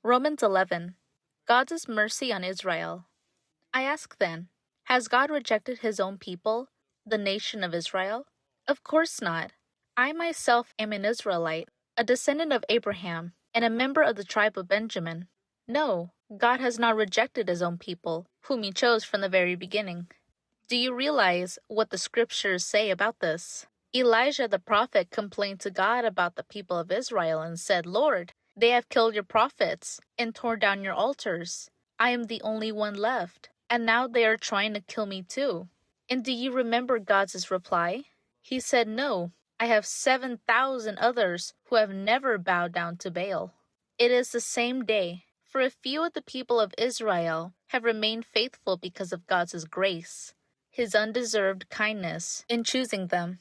Romans 11. God's mercy on Israel. I ask then, has God rejected his own people, the nation of Israel? Of course not. I myself am an Israelite, a descendant of Abraham, and a member of the tribe of Benjamin. No, God has not rejected his own people, whom he chose from the very beginning. Do you realize what the scriptures say about this? Elijah the prophet complained to God about the people of Israel and said, Lord, they have killed your prophets and torn down your altars. I am the only one left, and now they are trying to kill me too. And do you remember God's reply? He said, No, I have 7,000 others who have never bowed down to Baal. It is the same day, for a few of the people of Israel have remained faithful because of God's grace, his undeserved kindness in choosing them.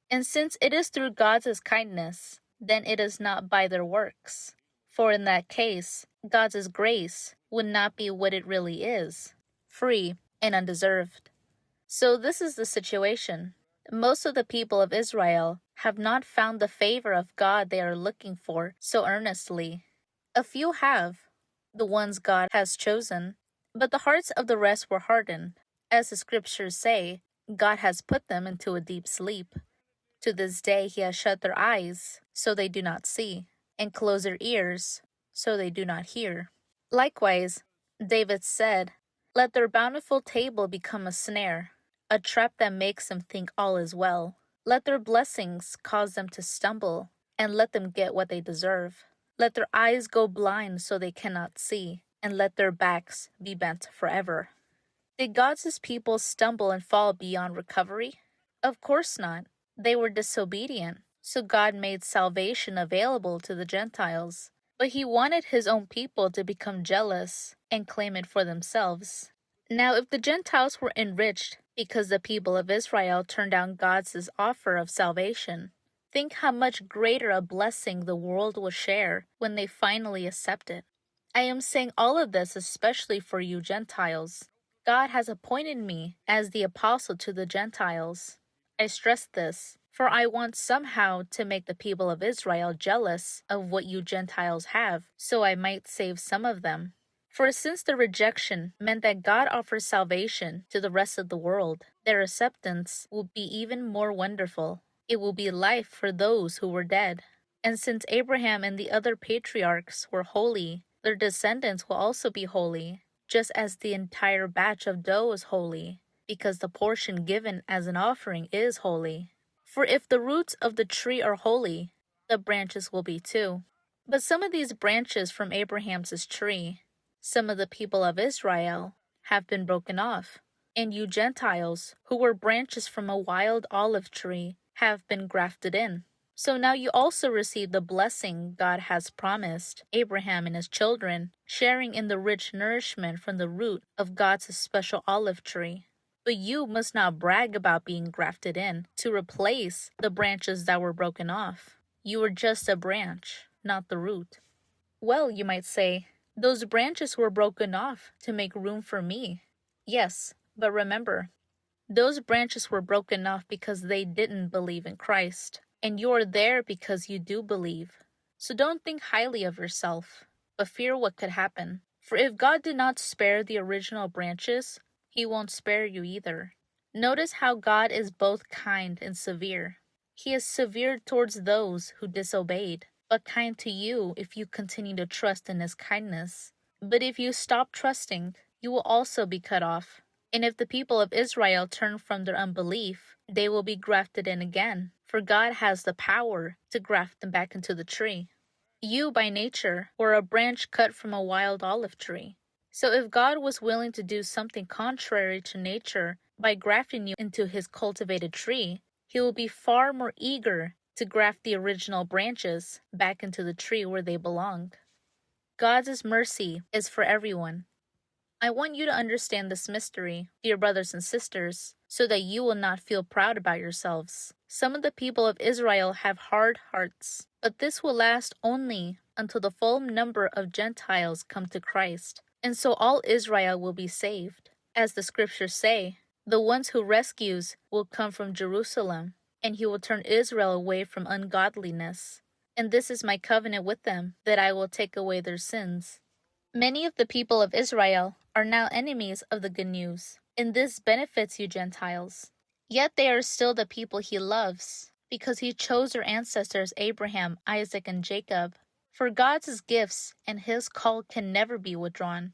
And since it is through God's kindness, then it is not by their works. For in that case, God's grace would not be what it really is, free and undeserved. So this is the situation. Most of the people of Israel have not found the favor of God they are looking for so earnestly. A few have, the ones God has chosen, but the hearts of the rest were hardened. As the scriptures say, God has put them into a deep sleep. To this day he has shut their eyes, so they do not see, and closed their ears, so they do not hear. Likewise, David said, Let their bountiful table become a snare, a trap that makes them think all is well. Let their blessings cause them to stumble, and let them get what they deserve. Let their eyes go blind so they cannot see, and let their backs be bent forever. Did God's people stumble and fall beyond recovery? Of course not. They were disobedient, so God made salvation available to the Gentiles. But he wanted his own people to become jealous and claim it for themselves. Now, if the Gentiles were enriched because the people of Israel turned down God's offer of salvation, think how much greater a blessing the world will share when they finally accept it. I am saying all of this especially for you Gentiles. God has appointed me as the apostle to the Gentiles. I stress this, for I want somehow to make the people of Israel jealous of what you Gentiles have, so I might save some of them. For since the rejection meant that God offers salvation to the rest of the world, their acceptance will be even more wonderful. It will be life for those who were dead. And since Abraham and the other patriarchs were holy, their descendants will also be holy, just as the entire batch of dough is holy, because the portion given as an offering is holy. For if the roots of the tree are holy, the branches will be too. But some of these branches from Abraham's tree, some of the people of Israel, have been broken off, and you Gentiles, who were branches from a wild olive tree, have been grafted in. So now you also receive the blessing God has promised Abraham and his children, sharing in the rich nourishment from the root of God's special olive tree. But you must not brag about being grafted in to replace the branches that were broken off. You are just a branch, not the root. Well, you might say, those branches were broken off to make room for me. Yes, but remember, those branches were broken off because they didn't believe in Christ. And you're there because you do believe. So don't think highly of yourself, but fear what could happen. For if God did not spare the original branches, he won't spare you either. Notice how God is both kind and severe. He is severe towards those who disobeyed, but kind to you if you continue to trust in his kindness. But if you stop trusting, you will also be cut off. And if the people of Israel turn from their unbelief, they will be grafted in again, for God has the power to graft them back into the tree. You, by nature, were a branch cut from a wild olive tree. So if God was willing to do something contrary to nature by grafting you into his cultivated tree, he will be far more eager to graft the original branches back into the tree where they belong. God's mercy is for everyone. I want you to understand this mystery, dear brothers and sisters, so that you will not feel proud about yourselves. Some of the people of Israel have hard hearts, but this will last only until the full number of Gentiles come to Christ, and so all Israel will be saved. As the scriptures say, the ones who rescues will come from Jerusalem, and he will turn Israel away from ungodliness. And this is my covenant with them, that I will take away their sins. Many of the people of Israel are now enemies of the good news, and this benefits you Gentiles. Yet they are still the people he loves, because he chose their ancestors Abraham, Isaac, and Jacob. For God's gifts and his call can never be withdrawn.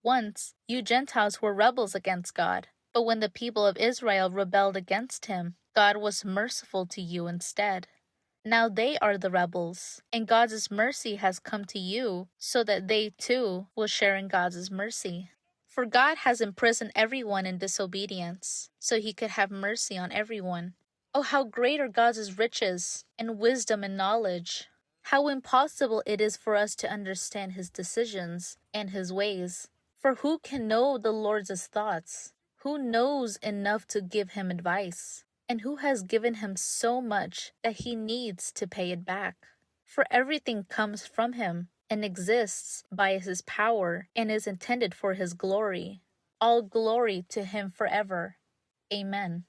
Once, you Gentiles were rebels against God, but when the people of Israel rebelled against him, God was merciful to you instead. Now they are the rebels, and God's mercy has come to you, so that they too will share in God's mercy. For God has imprisoned everyone in disobedience, so he could have mercy on everyone. Oh, how great are God's riches, and wisdom and knowledge! How impossible it is for us to understand his decisions and his ways. For who can know the Lord's thoughts? Who knows enough to give him advice? And who has given him so much that he needs to pay it back? For everything comes from him and exists by his power and is intended for his glory. All glory to him forever. Amen.